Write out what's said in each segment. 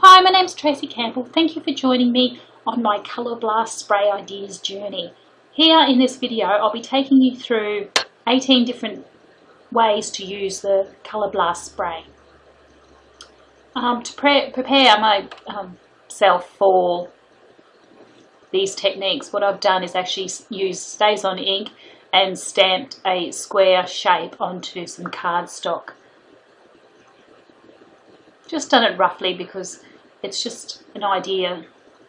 Hi, my name's Tracey Campbell. Thank you for joining me on my Colour Blast Spray Ideas journey. Here in this video I'll be taking you through 18 different ways to use the Colour Blast spray. To prepare myself for these techniques, what I've done is actually used Stays-On ink and stamped a square shape onto some cardstock. Just done it roughly because it's just an idea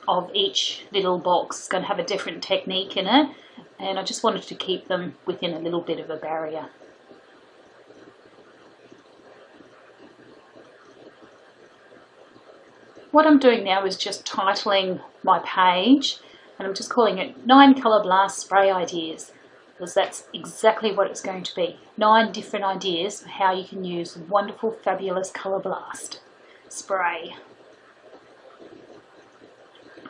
of each little box. It's going to have a different technique in it, and I just wanted to keep them within a little bit of a barrier. What I'm doing now is just titling my page, and I'm just calling it 9 Colour Blast Spray Ideas, because that's exactly what it's going to be. 9 different ideas of how you can use the wonderful, fabulous Colour Blast spray.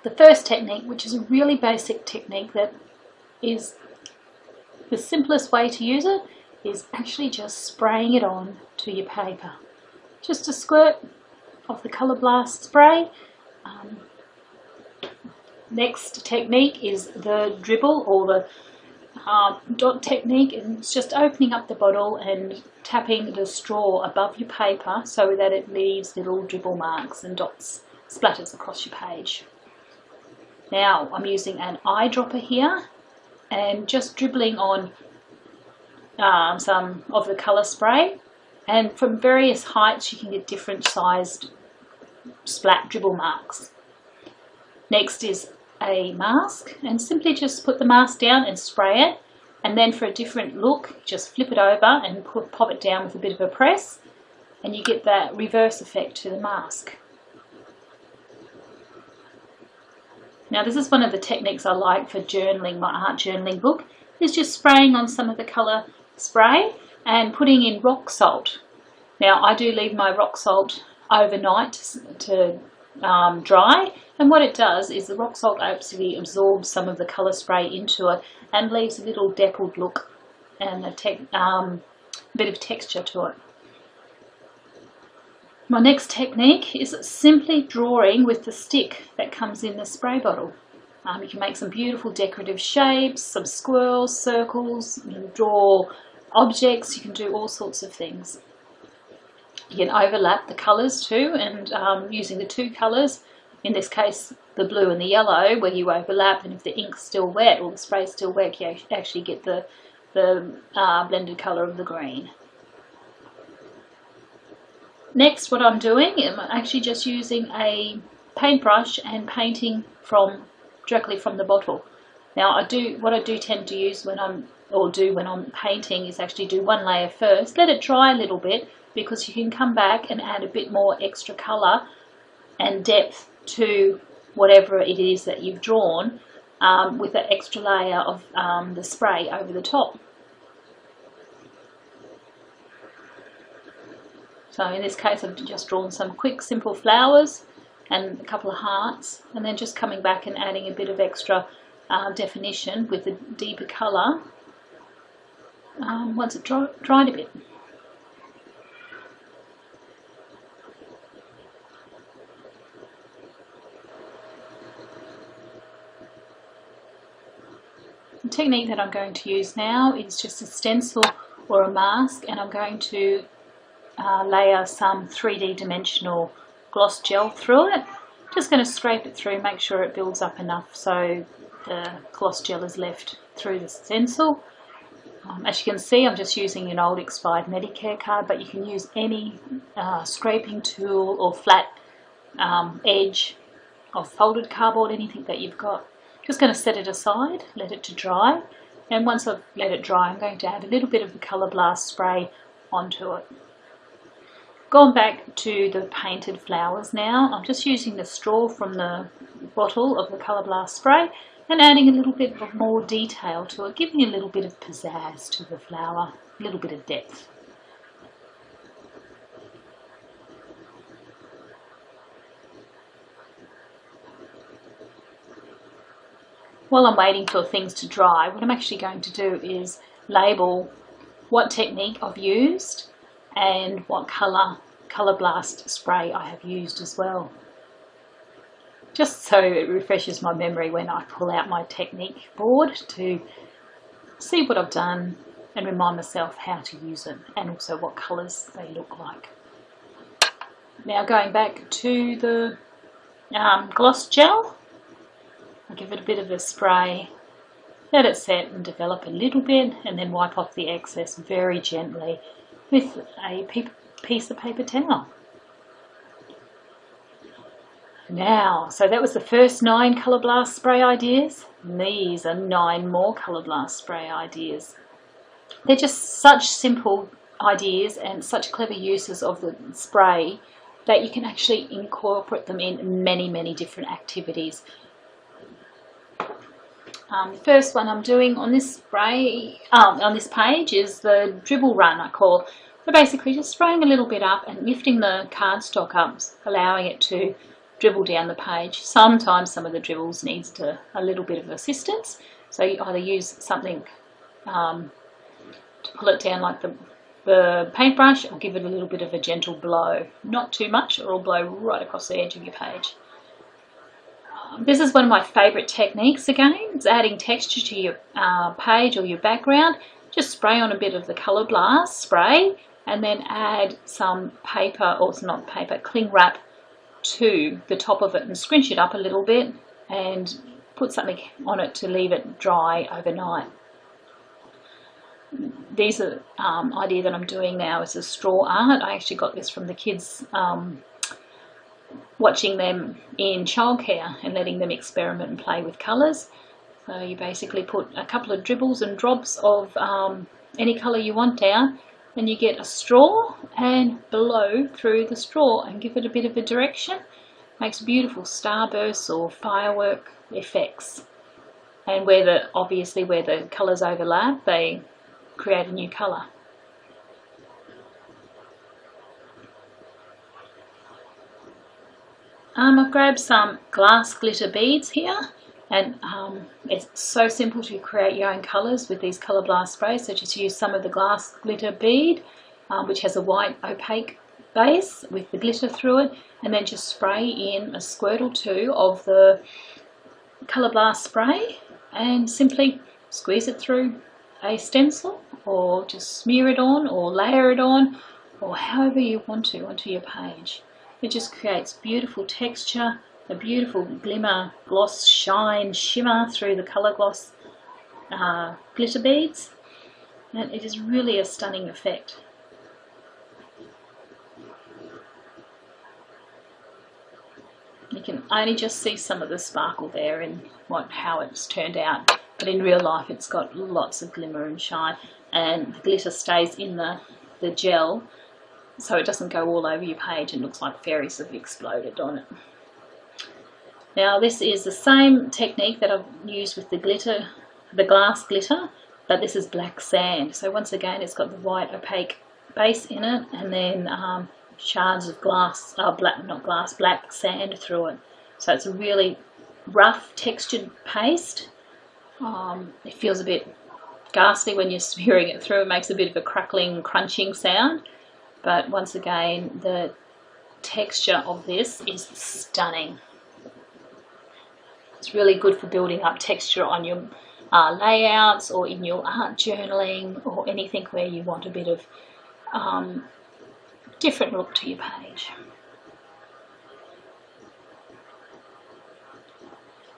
The first technique, which is a really basic technique that is the simplest way to use it, is actually just spraying it on to your paper. Just a squirt of the Colour Blast spray. Next technique is the dribble or the dot technique, and it's just opening up the bottle and tapping the straw above your paper so that it leaves little dribble marks and dots, splatters across your page. Now I'm using an eyedropper here and just dribbling on some of the colour spray, and from various heights you can get different sized splat dribble marks. Next is a mask, and simply just put the mask down and spray it, and then for a different look just flip it over and pop it down with a bit of a press, and you get that reverse effect to the mask. Now this is one of the techniques I like for journaling. My art journaling book is just spraying on some of the colour spray and putting in rock salt. Now I do leave my rock salt overnight to dry, and what it does is the rock salt actually absorbs some of the colour spray into it and leaves a little dappled look and a bit of texture to it. My next technique is simply drawing with the stick that comes in the spray bottle. You can make some beautiful decorative shapes, some squirrels, circles, you can draw objects, you can do all sorts of things. You can overlap the colours too, and using the two colours, in this case the blue and the yellow, where you overlap, and if the ink's still wet or the spray's still wet, you actually get the blended colour of the green. Next, what I'm doing, I'm actually just using a paintbrush and painting directly from the bottle. Now what I do tend to use when I'm painting is actually do one layer first, let it dry a little bit, because you can come back and add a bit more extra colour and depth to whatever it is that you've drawn with an extra layer of the spray over the top. So in this case I've just drawn some quick simple flowers and a couple of hearts, and then just coming back and adding a bit of extra definition with a deeper colour once it dried a bit. The technique that I'm going to use now is just a stencil or a mask, and I'm going to layer some 3D dimensional gloss gel through it. Just going to scrape it through, make sure it builds up enough so the gloss gel is left through the stencil. As you can see, I'm just using an old expired Medicare card, but you can use any scraping tool or flat edge of folded cardboard, anything that you've got. Just going to set it aside, let it to dry, and once I've let it dry I'm going to add a little bit of the Colour Blast spray onto it. Gone back to the painted flowers now, I'm just using the straw from the bottle of the Colour Blast spray and adding a little bit of more detail to it, giving a little bit of pizzazz to the flower, a little bit of depth. While I'm waiting for things to dry, what I'm actually going to do is label what technique I've used and what Colour Blast spray I have used as well. just so it refreshes my memory when I pull out my technique board to see what I've done and remind myself how to use it, and also what colours they look like. Now going back to the gloss gel, I'll give it a bit of a spray, let it set and develop a little bit, and then wipe off the excess very gently with a piece of paper towel. Now, so that was the first 9 Colour Blast spray ideas. These are 9 more Colour Blast spray ideas. They're just such simple ideas and such clever uses of the spray that you can actually incorporate them in many, many different activities. The first one I'm doing on this spray, on this page, is the dribble run, I call. So basically just spraying a little bit up and lifting the cardstock up, allowing it to dribble down the page. Sometimes some of the dribbles needs a little bit of assistance, so you either use something to pull it down like the paintbrush, or give it a little bit of a gentle blow. Not too much, or it'll blow right across the edge of your page. This is one of my favourite techniques again. It's adding texture to your page or your background. Just spray on a bit of the Colour Blast spray and then add some paper, or it's not paper, cling wrap to the top of it and scrunch it up a little bit and put something on it to leave it dry overnight. These are idea that I'm doing now is a straw art. I actually got this from the kids, watching them in childcare and letting them experiment and play with colours. So you basically put a couple of dribbles and drops of any colour you want down, and you get a straw and blow through the straw and give it a bit of a direction. Makes beautiful starbursts or firework effects. And obviously where the colours overlap, they create a new colour. I've grabbed some glass glitter beads here, and it's so simple to create your own colours with these Colour Blast sprays. So just use some of the glass glitter bead, which has a white opaque base with the glitter through it, and then just spray in a squirt or two of the Colour Blast spray and simply squeeze it through a stencil, or just smear it on or layer it on, or however you want to onto your page. It just creates beautiful texture, a beautiful glimmer, gloss, shine, shimmer through the colour gloss glitter beads, and it is really a stunning effect. You can only just see some of the sparkle there in how it's turned out, but in real life it's got lots of glimmer and shine, and the glitter stays in the gel, so it doesn't go all over your page and looks like fairies have exploded on it. Now this is the same technique that I've used with the glitter, the glass glitter, but this is black sand. So once again it's got the white opaque base in it, and then shards of glass, black sand through it. So it's a really rough textured paste. It feels a bit ghastly when you're smearing it through. It makes a bit of a crackling, crunching sound. But once again, the texture of this is stunning. It's really good for building up texture on your layouts, or in your art journaling, or anything where you want a bit of different look to your page.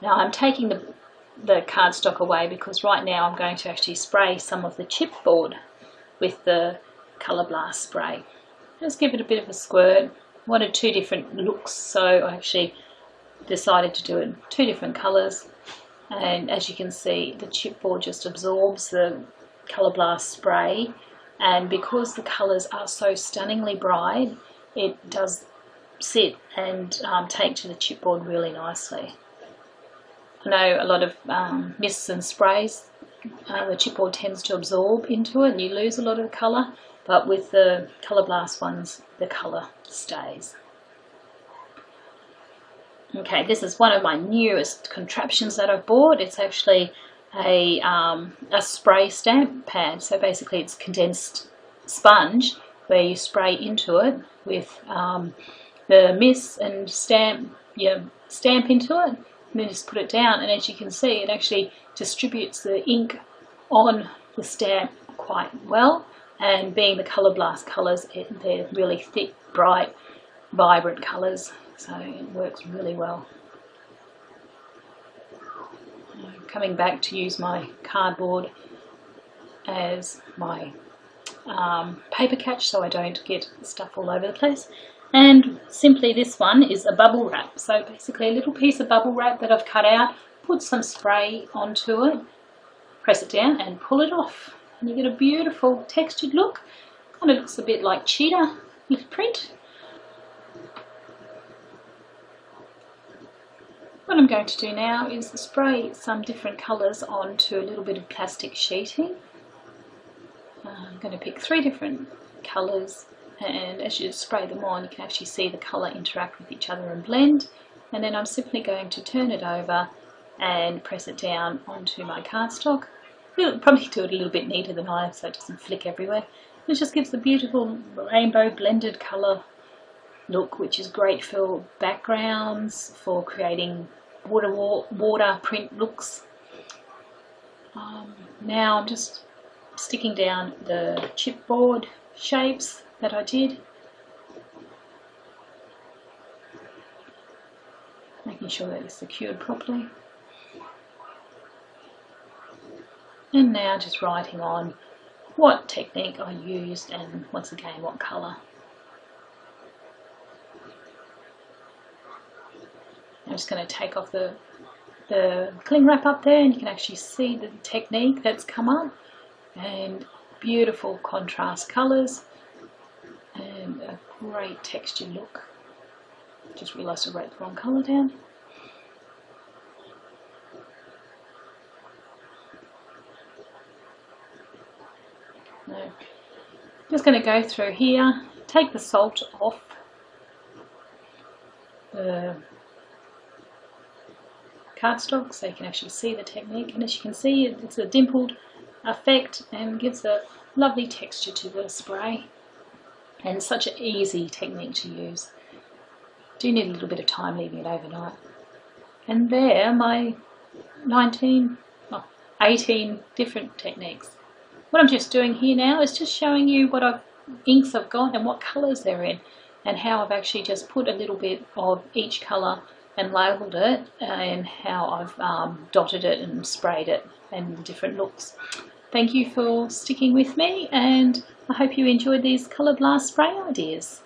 Now I'm taking the cardstock away because right now I'm going to actually spray some of the chipboard with the Colour Blast spray. Just give it a bit of a squirt. Wanted 2 different looks, so I actually decided to do it in 2 different colours, and as you can see the chipboard just absorbs the Colour Blast spray, and because the colours are so stunningly bright, it does sit and take to the chipboard really nicely. I know a lot of mists and sprays, the chipboard tends to absorb into it and you lose a lot of the colour, but with the Colour Blast ones the colour stays. Okay, this is one of my newest contraptions that I've bought. It's actually a spray stamp pad. So basically it's condensed sponge where you spray into it with the mist and stamp your stamp into it, and then just put it down, and as you can see, it actually distributes the ink on the stamp quite well, and being the Colour Blast colours, they're really thick, bright, vibrant colours, so it works really well. Coming back to use my cardboard as my paper catch so I don't get stuff all over the place. And simply this one is a bubble wrap. So basically a little piece of bubble wrap that I've cut out, put some spray onto it, press it down and pull it off. And you get a beautiful textured look. Kind of looks a bit like cheetah print. What I'm going to do now is spray some different colours onto a little bit of plastic sheeting. I'm going to pick 3 different colours, and as you spray them on you can actually see the colour interact with each other and blend, and then I'm simply going to turn it over and press it down onto my cardstock. I'll probably do it a little bit neater than I have so it doesn't flick everywhere. It just gives the beautiful rainbow blended colour look, which is great for backgrounds, for creating water print looks. Now I'm just sticking down the chipboard shapes that I did, making sure that it's secured properly, and now just writing on what technique I used and once again what colour. I'm just going to take off the cling wrap up there, and you can actually see the technique that's come up, and beautiful contrast colours and a great texture look. Just realised I wrote the wrong colour down. No. Just going to go through here, take the salt off the cardstock so you can actually see the technique, and as you can see it's a dimpled effect and gives a lovely texture to the spray, and such an easy technique to use. Do need a little bit of time leaving it overnight. And there my 18 different techniques. What I'm just doing here now is just showing you what inks I've got and what colours they're in, and how I've actually just put a little bit of each colour and labelled it, and how I've dotted it and sprayed it and different looks. Thank you for sticking with me, and I hope you enjoyed these Colour Blast spray ideas.